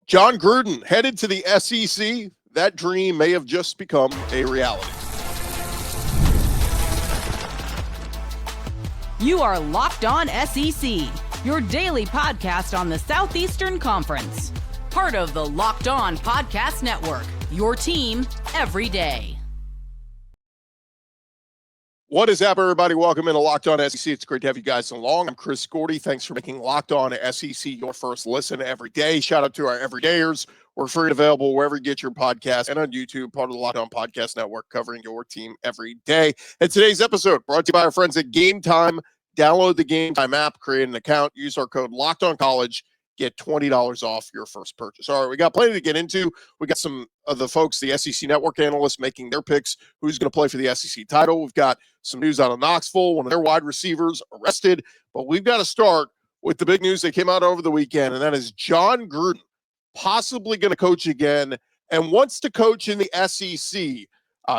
Jon Gruden headed to the SEC. That dream may have just become a reality. You are Locked On SEC, your daily podcast on the Southeastern Conference. Part of the Locked On Podcast Network, your team every day. What is up, everybody? Welcome into Locked On SEC. It's great to have you guys along. I'm Chris Gordy. Thanks for making Locked On SEC your first listen every day. Shout out to our everydayers. We're free and available wherever you get your podcast and on YouTube, part of the Locked On Podcast Network, covering your team every day. And today's episode brought to you by our friends at Game Time. Download the Game Time app, create an account, use our code LOCKEDONCollege, get $20 off your first purchase. All right, we got plenty to get into. We got some of the folks, the SEC Network analysts, making their picks, who's going to play for the SEC title. We've got some news out of Knoxville, one of their wide receivers arrested. But we've got to start with the big news that came out over the weekend, and that is Jon Gruden possibly going to coach again and wants to coach in the SEC.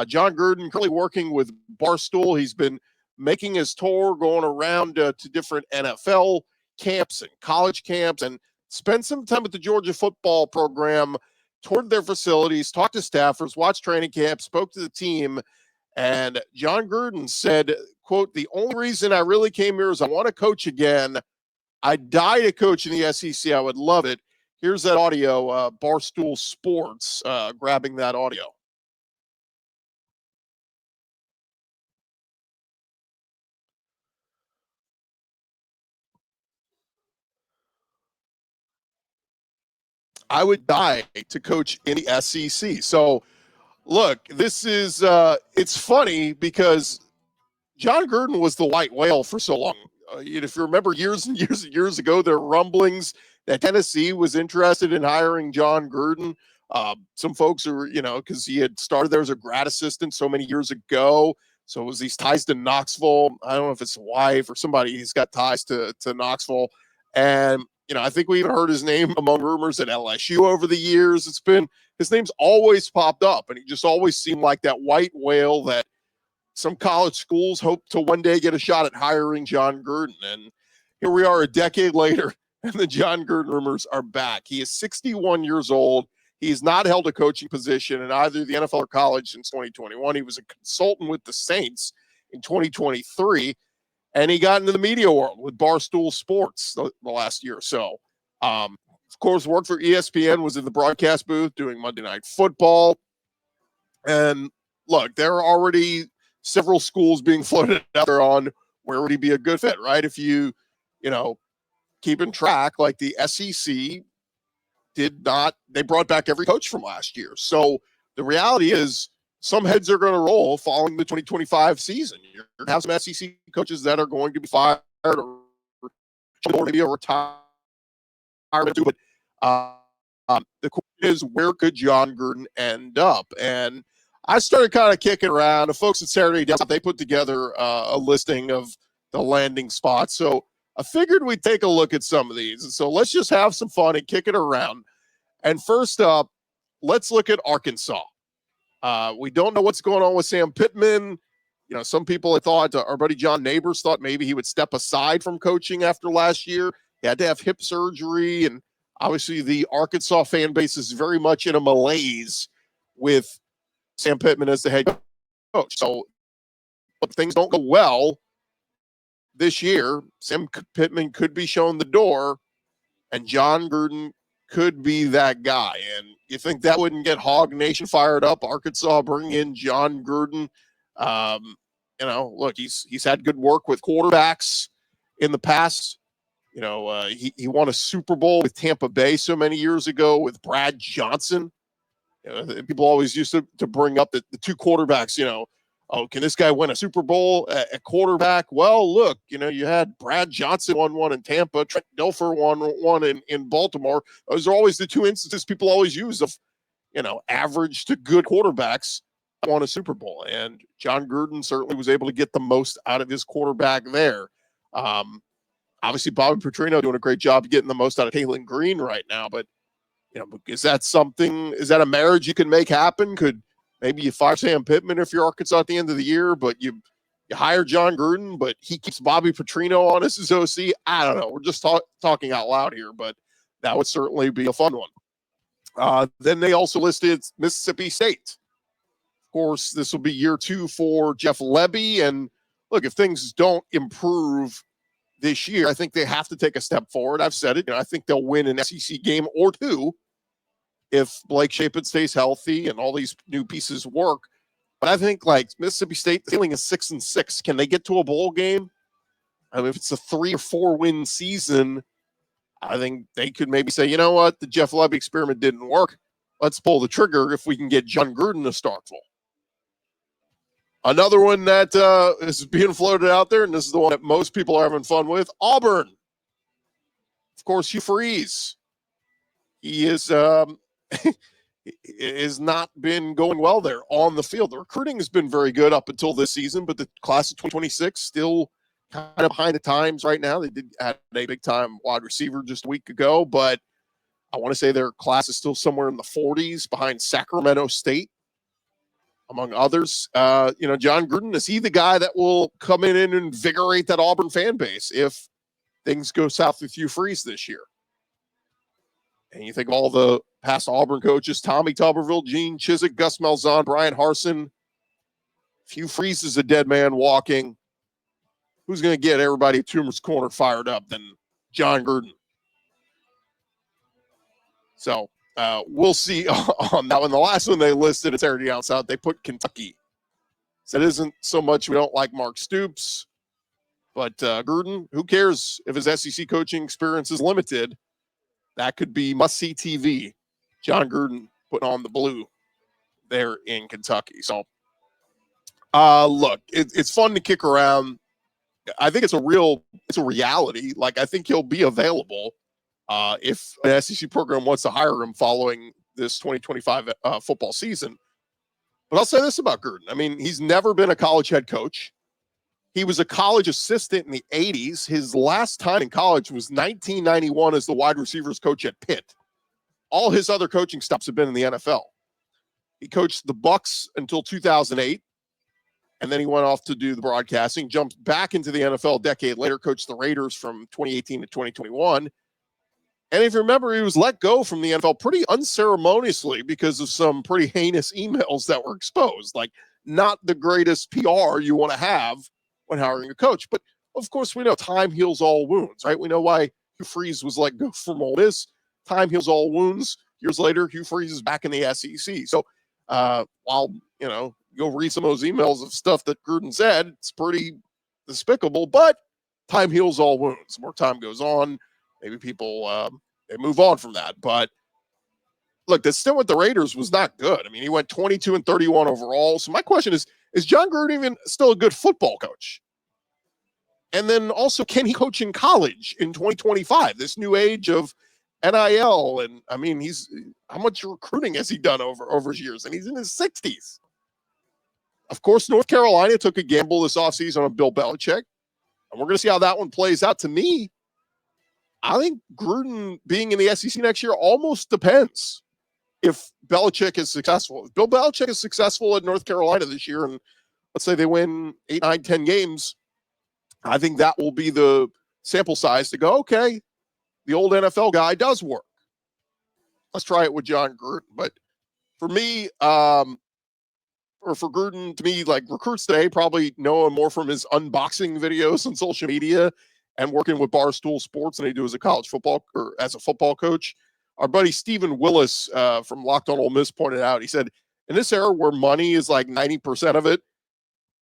Jon Gruden currently working with Barstool. He's been making his tour, going around to different NFL camps and college camps, and spent some time with the Georgia football program, toured their facilities, talked to staffers, watched training camp, spoke to the team. And Jon Gruden said, quote, "The only reason I really came here is I want to coach again. I'd die to coach in the SEC. I would love it." Here's that audio, Barstool Sports grabbing that audio. I would die to coach in the SEC. So, look, this is, it's funny because Jon Gruden was the white whale for so long. If you remember years and years and years ago, there were rumblings that Tennessee was interested in hiring Jon Gruden. Some folks were, because he had started there as a grad assistant so many years ago. So it was these ties to Knoxville. I don't know if it's a wife or somebody. He's got ties to Knoxville. And, I think we even heard his name among rumors at LSU over the years. His name's always popped up, and he just always seemed like that white whale that some college schools hope to one day get a shot at hiring Jon Gruden. And here we are a decade later, and the Jon Gruden rumors are back. He is 61 years old. He's not held a coaching position in either the NFL or college since 2021. He was a consultant with the Saints in 2023, and he got into the media world with Barstool Sports the last year or so. Of course, worked for ESPN, was in the broadcast booth doing Monday Night Football. And look, there are already several schools being floated out there on where would he be a good fit, right? If you keeping track, like the SEC they brought back every coach from last year. So the reality is some heads are going to roll following the 2025 season. You're going to have some SEC coaches that are going to be fired or maybe a retirement. But the question is, where could Jon Gruden end up? And I started kind of kicking around. The folks at Saturday Down, they put together a listing of the landing spots. So I figured we'd take a look at some of these. And so let's just have some fun and kick it around. And first up, let's look at Arkansas. We don't know what's going on with Sam Pittman. Some people had thought, our buddy John Neighbors thought maybe he would step aside from coaching after last year. He had to have hip surgery. And obviously the Arkansas fan base is very much in a malaise with Sam Pittman as the head coach. So if things don't go well this year, Sam Pittman could be shown the door, and Jon Gruden could be that guy. And you think that wouldn't get Hog Nation fired up? Arkansas bring in Jon Gruden. Look, he's had good work with quarterbacks in the past. He won a Super Bowl with Tampa Bay so many years ago with Brad Johnson. People always used to bring up the two quarterbacks, can this guy win a Super Bowl at quarterback? Well, look, you had Brad Johnson won one in Tampa, Trent Dilfer won one in Baltimore. Those are always the two instances people always use of, average to good quarterbacks won a Super Bowl. And Jon Gruden certainly was able to get the most out of his quarterback there. Obviously, Bobby Petrino doing a great job getting the most out of Taylor Green right now. But, is that a marriage you can make happen? Could maybe you fire Sam Pittman if you're Arkansas at the end of the year, but you hire Jon Gruden, but he keeps Bobby Petrino on as his OC? I don't know. We're just talking out loud here, but that would certainly be a fun one. Then they also listed Mississippi State. Of course, this will be year 2 for Jeff Lebby. And look, if things don't improve this year, I think they have to take a step forward. I've said it. I think they'll win an SEC game or 2 if Blake Shapen stays healthy and all these new pieces work. But I think like Mississippi State, the ceiling is 6-6. Can they get to a bowl game? I mean, if it's a 3 or 4 win season, I think they could maybe say, you know what, the Jeff Lebby experiment didn't work. Let's pull the trigger if we can get Jon Gruden to start full. Another one that is being floated out there, and this is the one that most people are having fun with, Auburn. Of course, Hugh Freeze. He is has not been going well there on the field. The recruiting has been very good up until this season, but the class of 2026 still kind of behind the times right now. They did add a big-time wide receiver just a week ago, but I want to say their class is still somewhere in the 40s behind Sacramento State, among others. Jon Gruden, is he the guy that will come in and invigorate that Auburn fan base if things go south with Hugh Freeze this year? And you think of all the past Auburn coaches, Tommy Tuberville, Gene Chizik, Gus Malzahn, Brian Harsin. If Hugh Freeze is a dead man walking, who's going to get everybody at Toomer's Corner fired up than Jon Gruden? So we'll see on that one. The last one they listed, it's already down south. They put Kentucky. So it isn't so much we don't like Mark Stoops, but Gruden, who cares if his SEC coaching experience is limited? That could be must-see TV. Jon Gruden putting on the blue there in Kentucky. So, look, it's fun to kick around. I think it's a reality. Like, I think he'll be available if an SEC program wants to hire him following this 2025 football season. But I'll say this about Gruden. I mean, he's never been a college head coach. He was a college assistant in the 80s. His last time in college was 1991 as the wide receivers coach at Pitt. All his other coaching stops have been in the NFL. He coached the Bucs until 2008, and then he went off to do the broadcasting, jumped back into the NFL a decade later, coached the Raiders from 2018 to 2021. And if you remember, he was let go from the NFL pretty unceremoniously because of some pretty heinous emails that were exposed. Like, not the greatest PR you want to have when hiring a coach. But, of course, we know time heals all wounds, right? We know why Hugh Freeze was let go from Ole Miss. Time heals all wounds. Years later, Hugh Freeze is back in the SEC. So while, go read some of those emails of stuff that Gruden said, it's pretty despicable, but time heals all wounds. The more time goes on, maybe people, they move on from that. But look, the stint with the Raiders was not good. I mean, he went 22-31 overall. So my question is Jon Gruden even still a good football coach? And then also, can he coach in college in 2025, this new age of NIL? And I mean, how much recruiting has he done over his years? And he's in his 60s. Of course, North Carolina took a gamble this offseason on Bill Belichick. And we're going to see how that one plays out. To me, I think Gruden being in the SEC next year almost depends if Belichick is successful. If Bill Belichick is successful at North Carolina this year, and let's say they win 8, 9, 10 games, I think that will be the sample size to go, okay, the old NFL guy does work. Let's try it with Jon Gruden. But for me, or for Gruden, to me, like, recruits today probably know him more from his unboxing videos on social media and working with Barstool Sports than he do as a college football or as a football coach. Our buddy Stephen Willis from Locked On Ole Miss pointed out, he said, in this era where money is like 90% of it,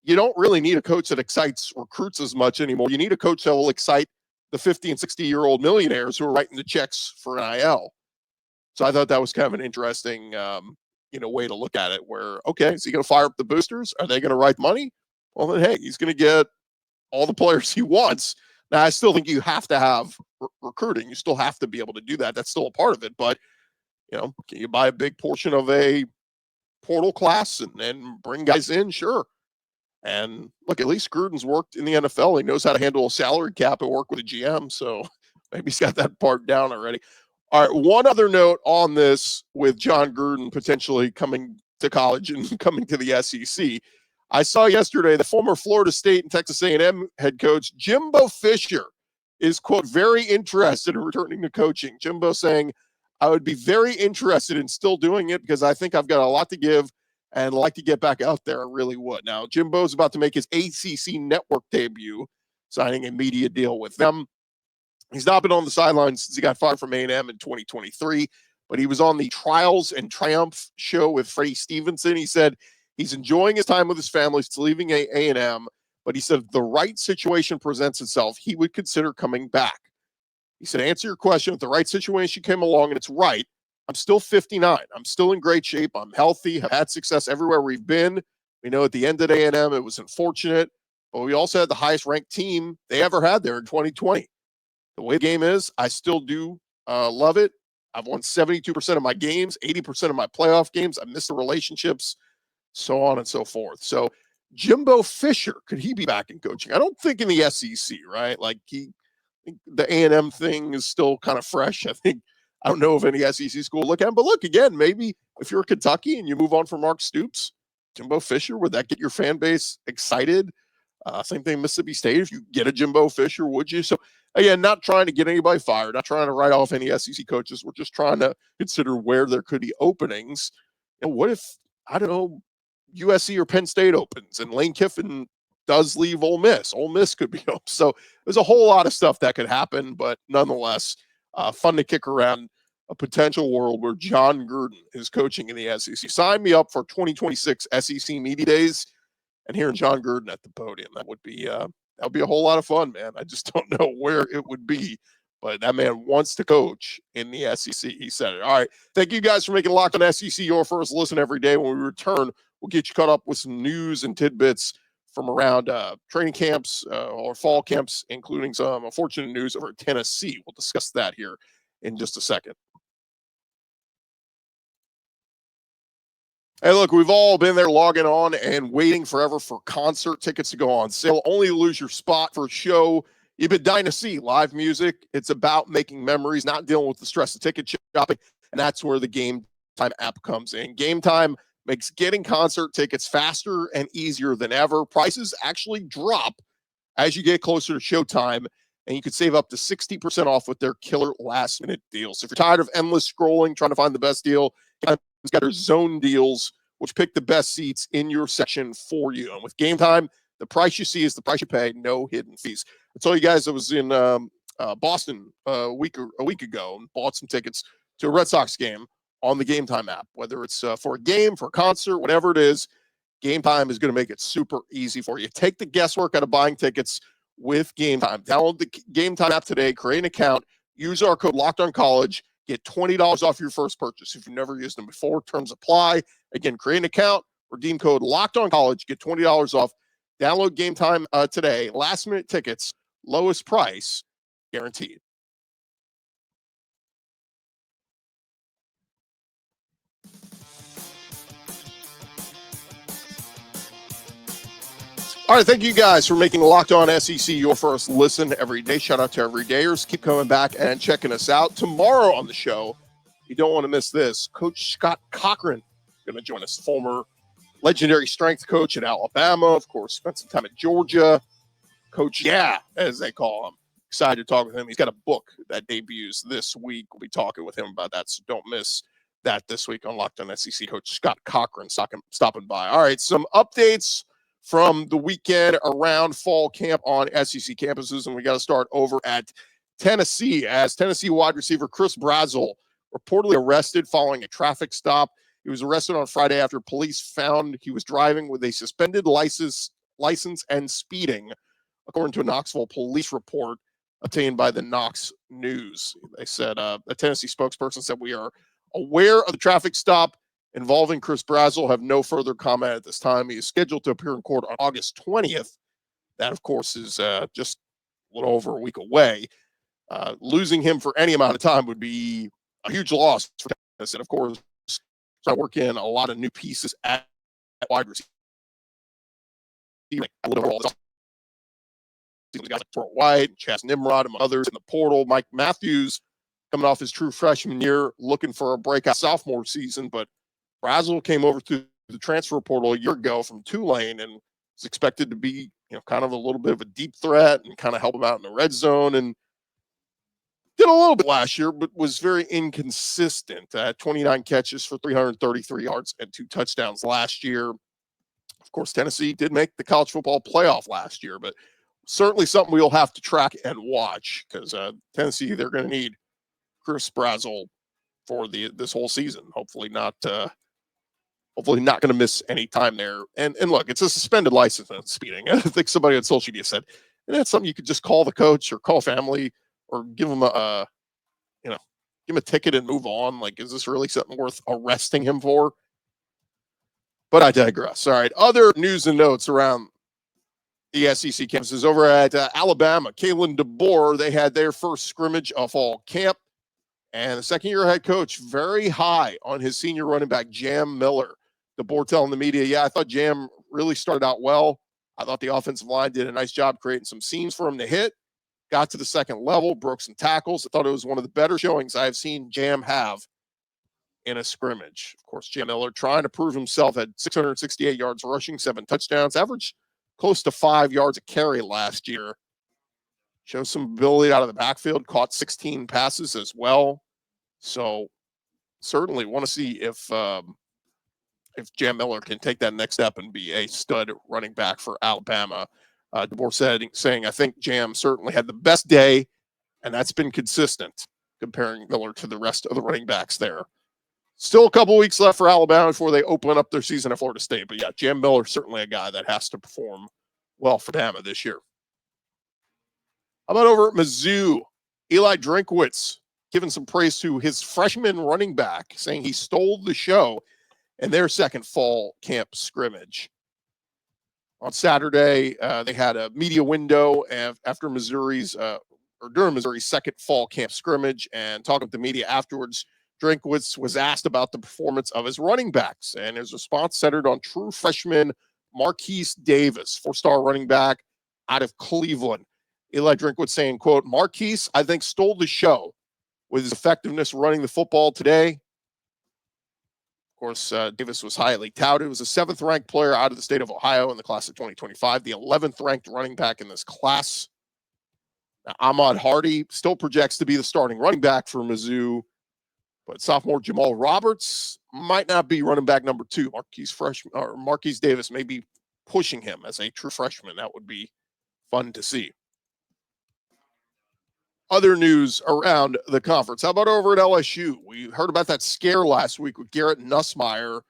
you don't really need a coach that excites recruits as much anymore. You need a coach that will excite the 50 and 60-year-old millionaires who are writing the checks for NIL. So I thought that was kind of an interesting way to look at it, where, okay, is he going to fire up the boosters? Are they going to write money? Well, then, hey, he's going to get all the players he wants. Now, I still think you have to have recruiting. You still have to be able to do that. That's still a part of it. But, can you buy a big portion of a portal class and bring guys in? Sure. And look, at least Gruden's worked in the NFL. He knows how to handle a salary cap and work with a GM. So maybe he's got that part down already. All right, one other note on this with Jon Gruden potentially coming to college and coming to the SEC. I saw yesterday the former Florida State and Texas A&M head coach Jimbo Fiser is, quote, very interested in returning to coaching. Jimbo saying, I would be very interested in still doing it because I think I've got a lot to give and like to get back out there. I really would. Now, Jimbo's about to make his ACC network debut, signing a media deal with them. He's not been on the sidelines since he got fired from A&M in 2023, but he was on the Trials and Triumph show with Freddie Stevenson. He said he's enjoying his time with his family. He's leaving A&M, but he said if the right situation presents itself, he would consider coming back. He said, answer your question. If the right situation came along and it's right, I'm still 59. I'm still in great shape. I'm healthy. Have had success everywhere we've been. We know at the end of A&M, it was unfortunate, but we also had the highest ranked team they ever had there in 2020. The way the game is, I still do love it. I've won 72% of my games, 80% of my playoff games. I miss the relationships, so on and so forth. So Jimbo Fisher, could he be back in coaching? I don't think in the SEC, right? Like the A&M thing is still kind of fresh. I don't know if any SEC school will look at him, but look, again, maybe if you're Kentucky and you move on from Mark Stoops, Jimbo Fisher, would that get your fan base excited? Same thing, Mississippi State. If you get a Jimbo Fisher, would you? So again, not trying to get anybody fired, not trying to write off any SEC coaches. We're just trying to consider where there could be openings. And what if, I don't know, USC or Penn State opens and Lane Kiffin does leave Ole Miss? Ole Miss could be open. So there's a whole lot of stuff that could happen, but nonetheless, fun to kick around a potential world where Jon Gruden is coaching in the SEC. Sign me up for 2026 SEC Media Days and hearing Jon Gruden at the podium. That would be a whole lot of fun, man. I just don't know where it would be, but that man wants to coach in the SEC. He said it. All right. Thank you guys for making Locked On SEC your first listen every day. When we return, we'll get you caught up with some news and tidbits from around training camps or fall camps, including some unfortunate news over at Tennessee. We'll discuss that here in just a second. Hey, look, we've all been there logging on and waiting forever for concert tickets to go on sale, only to lose your spot for a show you've been dying to see. Live music, it's about making memories, not dealing with the stress of ticket shopping, and that's where the Game Time app comes in. Game Time makes getting concert tickets faster and easier than ever. Prices actually drop as you get closer to showtime, and you can save up to 60% off with their killer last-minute deals. If you're tired of endless scrolling, trying to find the best deal, it's got their zone deals, which pick the best seats in your section for you. And with Game Time, the price you see is the price you pay, no hidden fees. I told you guys I was in Boston a week ago and bought some tickets to a Red Sox game on the Game Time app. Whether it's for a game, for a concert, whatever it is, Game Time is going to make it super easy for you. Take the guesswork out of buying tickets with Game Time. Download the Game Time app today, create an account, use our code LOCKEDONCollege, get $20 off your first purchase. If you've never used them before, terms apply. Again, create an account, redeem code LOCKEDONCollege, get $20 off. Download Game Time today. Last minute tickets, lowest price guaranteed. All right, thank you guys for making Locked On SEC your first listen every day. Shout out to everydayers. Keep coming back and checking us out. Tomorrow on the show, you don't want to miss this. Coach Scott Cochran is going to join us, former legendary strength coach at Alabama. Of course, spent some time at Georgia. Coach, as they call him. Excited to talk with him. He's got a book that debuts this week. We'll be talking with him about that, so don't miss that this week on Locked On SEC. Coach Scott Cochran stopping by. All right, some updates from the weekend around fall camp on SEC campuses, and we got to start over at Tennessee as Tennessee wide receiver Chris Brazzell reportedly arrested following a traffic stop. He was arrested on Friday after police found he was driving with a suspended license and speeding, according to a Knoxville police report obtained by the Knox News. They said a Tennessee spokesperson said, "We are aware of the traffic stop involving Chris Brazzell, have no further comment at this time. He is scheduled to appear in court on August 20th. That, of course, is just a little over a week away. Losing him for any amount of time would be a huge loss for Tennessee. And, of course, I work in a lot of new pieces at wide receiver. Guys like Terrell White, Chaz Nimrod, among others in the portal. Mike Matthews coming off his true freshman year, looking for a breakout sophomore season, but Brazzell came over to the transfer portal a year ago from Tulane and is expected to be, kind of a little bit of a deep threat and kind of help him out in the red zone. And Did a little bit last year, but was very inconsistent. 29 catches for 333 yards and 2 touchdowns last year. Of course, Tennessee did make the college football playoff last year, but certainly something we'll have to track and watch because Tennessee, they're going to need Chris Brazzell for this whole season. Hopefully not going to miss any time there. And look, it's a suspended license on speeding. I think somebody on social media said, and that's something you could just call the coach or call family or give them give him a ticket and move on. Like, is this really something worth arresting him for? But I digress. All right. Other news and notes around the SEC campuses over at Alabama. Kalen DeBoer, they had their first scrimmage of fall camp. And the second-year head coach, very high on his senior running back, Jam Miller. DeBoer telling the media, yeah, I thought Jam really started out well. I thought the offensive line did a nice job creating some seams for him to hit. Got to the second level, broke some tackles. I thought it was one of the better showings I have seen Jam have in a scrimmage. Of course, Jam Miller trying to prove himself at 668 yards rushing, 7 touchdowns, averaged close to 5 yards a carry last year. Showed some ability out of the backfield, caught 16 passes as well. So certainly want to see if Jam Miller can take that next step and be a stud running back for Alabama. DeBoer saying, I think Jam certainly had the best day, and that's been consistent, comparing Miller to the rest of the running backs there. Still a couple weeks left for Alabama before they open up their season at Florida State. But yeah, Jam Miller certainly a guy that has to perform well for Bama this year. How about over at Mizzou? Eli Drinkwitz giving some praise to his freshman running back, saying he stole the show in their second fall camp scrimmage. On Saturday, they had a media window after during Missouri's second fall camp scrimmage, and talking to the media afterwards, Drinkwitz was asked about the performance of his running backs, and his response centered on true freshman Marquise Davis, 4-star running back out of Cleveland. Eli Drinkwitz saying, quote, Marquise, I think, stole the show with his effectiveness running the football today. Of course, Davis was highly touted. He was a 7th-ranked player out of the state of Ohio in the class of 2025, the 11th-ranked running back in this class. Now, Ahmad Hardy still projects to be the starting running back for Mizzou, but sophomore Jamal Roberts might not be running back number 2. Marquise Davis may be pushing him as a true freshman. That would be fun to see. Other news around the conference. How about over at LSU? We heard about that scare last week with Garrett Nussmeier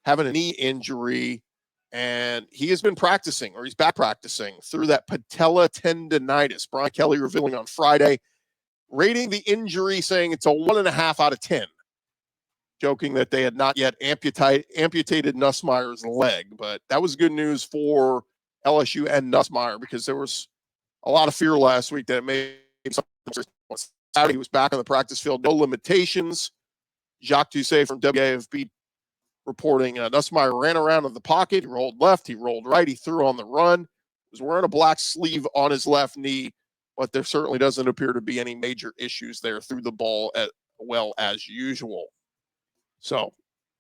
having a knee injury, and he has been practicing, or he's back practicing, through that patella tendonitis. Brian Kelly revealing on Friday, rating the injury, saying it's a 1.5 out of 10, joking that they had not yet amputated Nussmeier's leg. But that was good news for LSU and Nussmeier, because there was a lot of fear last week that it may he was back on the practice field, no limitations. Jacques Doucet from WAFB reporting Nussmeier ran around in the pocket, he rolled left, he rolled right, he threw on the run, was wearing a black sleeve on his left knee, but there certainly doesn't appear to be any major issues there. Threw the ball well as usual. So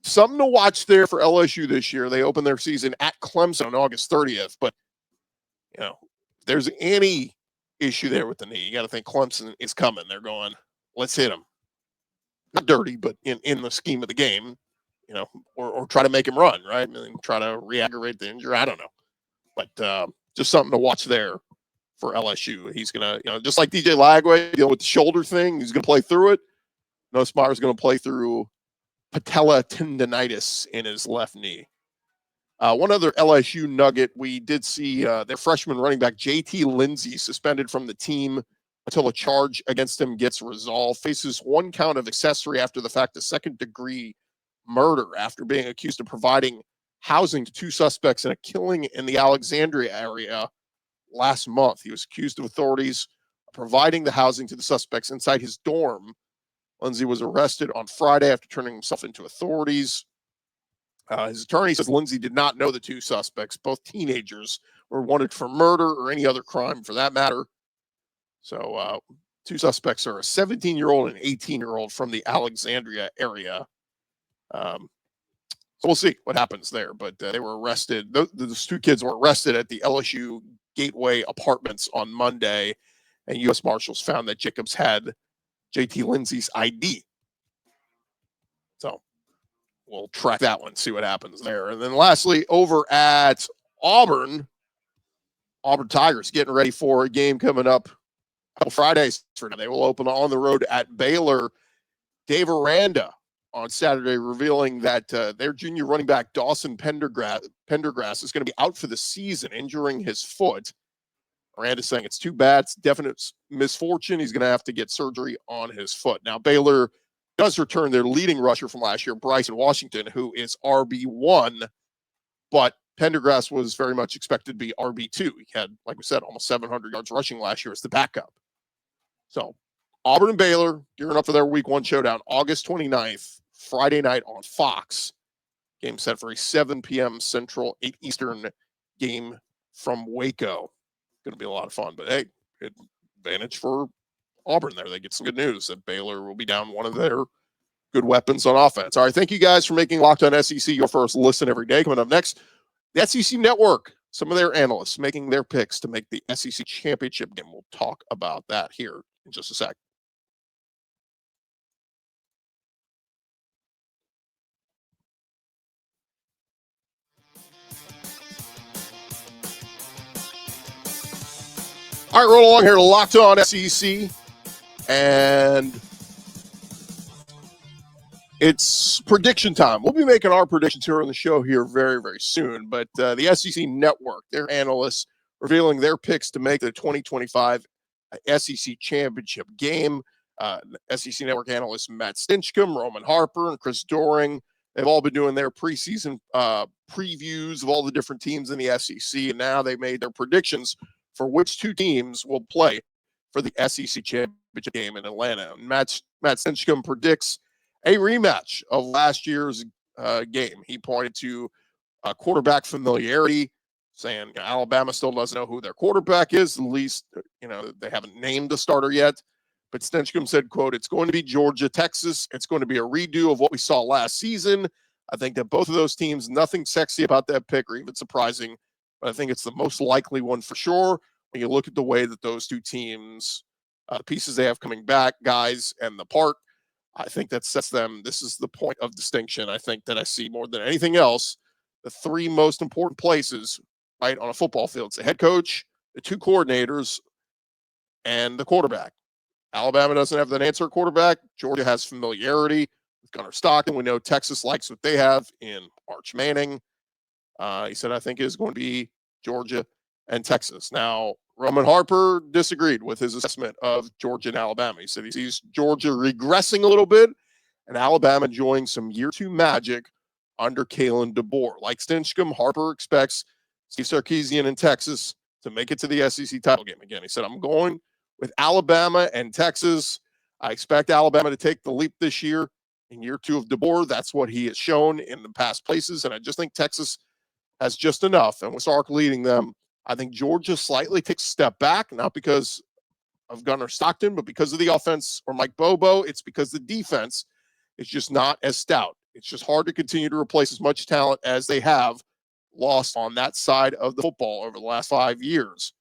something to watch there for LSU this year. They open their season at Clemson on August 30th, but if there's any issue there with the knee, you got to think Clemson is coming. They're going, let's hit him. Not dirty, but in the scheme of the game, or try to make him run, right? And try to re-aggravate the injury. I don't know. But just something to watch there for LSU. He's going to, just like DJ Lagway, deal with the shoulder thing. He's going to play through it. Nussmeier's going to play through patella tendonitis in his left knee. One other LSU nugget, we did see their freshman running back, JT Lindsey, suspended from the team until a charge against him gets resolved. Faces 1 count of accessory after the fact of second-degree murder after being accused of providing housing to 2 suspects in a killing in the Alexandria area last month. He was accused of authorities of providing the housing to the suspects inside his dorm. Lindsey was arrested on Friday after turning himself into authorities. His attorney says Lindsey did not know the 2 suspects. Both teenagers were wanted for murder or any other crime for that matter. So 2 suspects are a 17-year-old and 18-year-old from the Alexandria area. So we'll see what happens there. But they were arrested. Those 2 kids were arrested at the LSU Gateway Apartments on Monday. and U.S. Marshals found that Jacobs had JT Lindsay's ID. So we'll track that one, see what happens there. And then lastly, over at Auburn Tigers getting ready for a game coming up Fridays. They will open on the road at Baylor. Dave Aranda on Saturday revealing that their junior running back Dawson Pendergrass is going to be out for the season, injuring his foot. Aranda saying it's too bad. It's definite misfortune. He's going to have to get surgery on his foot. Now, Baylor does return their leading rusher from last year, Bryson Washington, who is RB1, but Pendergrass was very much expected to be RB2. He had, like we said, almost 700 yards rushing last year as the backup. So Auburn and Baylor gearing up for their week 1 showdown, August 29th, Friday night on Fox. Game set for a 7 p.m. Central, 8 Eastern game from Waco. Going to be a lot of fun, but hey, good advantage for Auburn there. They get some good news that Baylor will be down one of their good weapons on offense. All right, thank you guys for making Locked On SEC your first listen every day. Coming up next, the SEC Network, some of their analysts making their picks to make the SEC championship game. We'll talk about that here in just a sec. All right, roll along here to Locked On SEC, and it's prediction time. We'll be making our predictions here on the show here very, very soon, but the SEC Network, their analysts revealing their picks to make the 2025 SEC championship game. SEC Network analysts Matt Stinchcomb, Roman Harper, and Chris Doering, they've all been doing their preseason previews of all the different teams in the SEC, and now they made their predictions for which 2 teams will play for the SEC championship game in Atlanta. Matt Stinchcomb predicts a rematch of last year's game. He pointed to quarterback familiarity, saying Alabama still doesn't know who their quarterback is. At least, they haven't named a starter yet. But Stinchcomb said, quote, "It's going to be Georgia, Texas. It's going to be a redo of what we saw last season. I think that both of those teams, nothing sexy about that pick or even surprising, but I think it's the most likely one for sure. When you look at the way that those 2 teams, pieces they have coming back, guys, and the part, I think that sets them. This is the point of distinction. I think that I see more than anything else, the 3 most important places, right, on a football field. It's the head coach, the 2 coordinators, and the quarterback. Alabama doesn't have an answer quarterback. Georgia has familiarity with Gunnar Stockton. We know Texas likes what they have in Arch Manning. He said, I think it is going to be Georgia and Texas. Now, Roman Harper disagreed with his assessment of Georgia and Alabama. He said he sees Georgia regressing a little bit and Alabama enjoying some year 2 magic under Kalen DeBoer. Like Stinchcomb, Harper expects Steve Sarkisian in Texas to make it to the SEC title game again. He said, I'm going with Alabama and Texas. I expect Alabama to take the leap this year in year 2 of DeBoer. That's what he has shown in the past places, and I just think Texas has just enough. And with Sark leading them, I think Georgia slightly takes a step back, not because of Gunnar Stockton, but because of the offense or Mike Bobo. It's because the defense is just not as stout. It's just hard to continue to replace as much talent as they have lost on that side of the football over the last 5 years.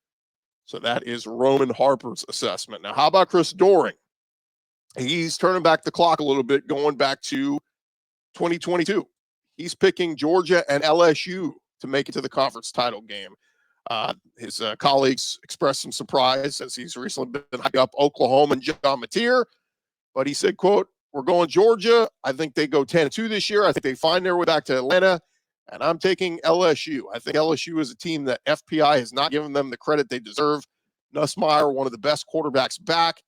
So that is Roman Harper's assessment. Now, how about Chris Doering? He's turning back the clock a little bit, going back to 2022. He's picking Georgia and LSU to make it to the conference title game. His colleagues expressed some surprise as he's recently been hyping up Oklahoma and John Mateer. But he said, quote, we're going Georgia. I think they go 10-2 this year. I think they find their way back to Atlanta. And I'm taking LSU. I think LSU is a team that FPI has not given them the credit they deserve. Nussmeier, one of the best quarterbacks back.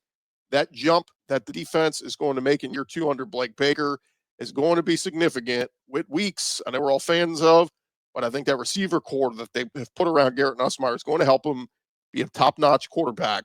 That jump that the defense is going to make in year 2 under Blake Baker is going to be significant. Whit Weeks, I know we're all fans of, but I think that receiver core that they have put around Garrett Nussmeier is going to help him be a top-notch quarterback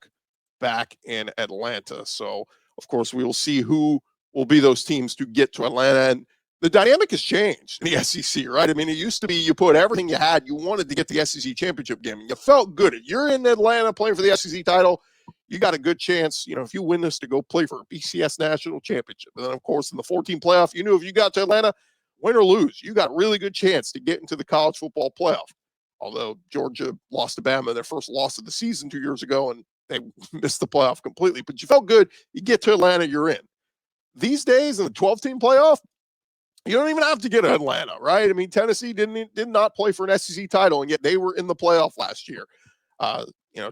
back in Atlanta. So, of course, we will see who will be those teams to get to Atlanta. And the dynamic has changed in the SEC, right? I mean, it used to be you put everything you had, you wanted to get the SEC championship game, and you felt good. If you're in Atlanta playing for the SEC title, you got a good chance, if you win this, to go play for a BCS national championship. And then, of course, in the 14 playoff, you knew if you got to Atlanta, win or lose, you got a really good chance to get into the college football playoff. Although Georgia lost to Bama, their first loss of the season 2 years ago, and they missed the playoff completely, but you felt good. You get to Atlanta, you're in. These days in the 12-team playoff, you don't even have to get Atlanta, right? I mean, Tennessee did not play for an SEC title, and yet they were in the playoff last year.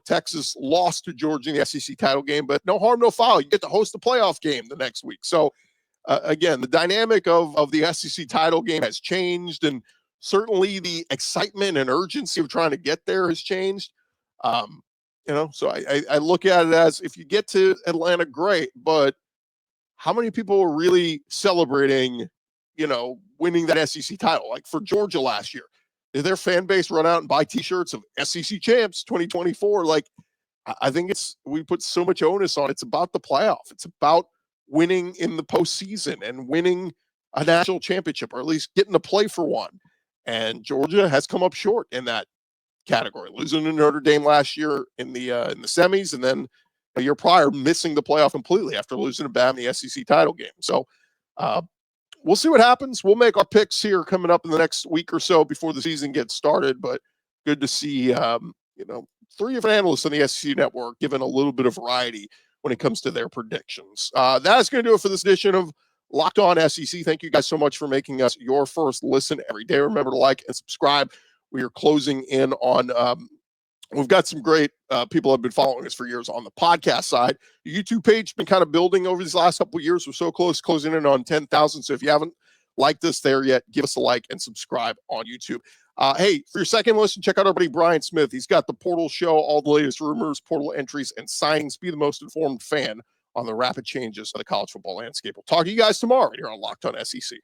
Texas lost to Georgia in the SEC title game, but no harm, no foul. You get to host the playoff game the next week. So, again, the dynamic of the SEC title game has changed, and certainly the excitement and urgency of trying to get there has changed. So I look at it as, if you get to Atlanta, great, but how many people are really celebrating, winning that SEC title? Like for Georgia last year, did their fan base run out and buy T-shirts of SEC champs 2024? Like, I think we put so much onus on. It's about the playoff. It's about winning in the postseason and winning a national championship, or at least getting to play for one. And Georgia has come up short in that category, losing to Notre Dame last year in the semis, and then a year prior missing the playoff completely after losing to Bama in the SEC title game. So we'll see what happens. We'll make our picks here coming up in the next week or so before the season gets started. But good to see 3 different analysts on the SEC network giving a little bit of variety when it comes to their predictions. That's going to do it for this edition of Locked On SEC. Thank you guys so much for making us your first listen every day. Remember to like and subscribe. We are closing in on we've got some great people have been following us for years on the podcast side. The YouTube page has been kind of building over these last couple of years. We're so close, closing in on 10,000. So if you haven't liked us there yet, give us a like and subscribe on YouTube. Hey, for your second listen, check out our buddy Brian Smith. He's got the Portal Show, all the latest rumors, portal entries, and signings. Be the most informed fan on the rapid changes of the college football landscape. We'll talk to you guys tomorrow here on Locked On SEC.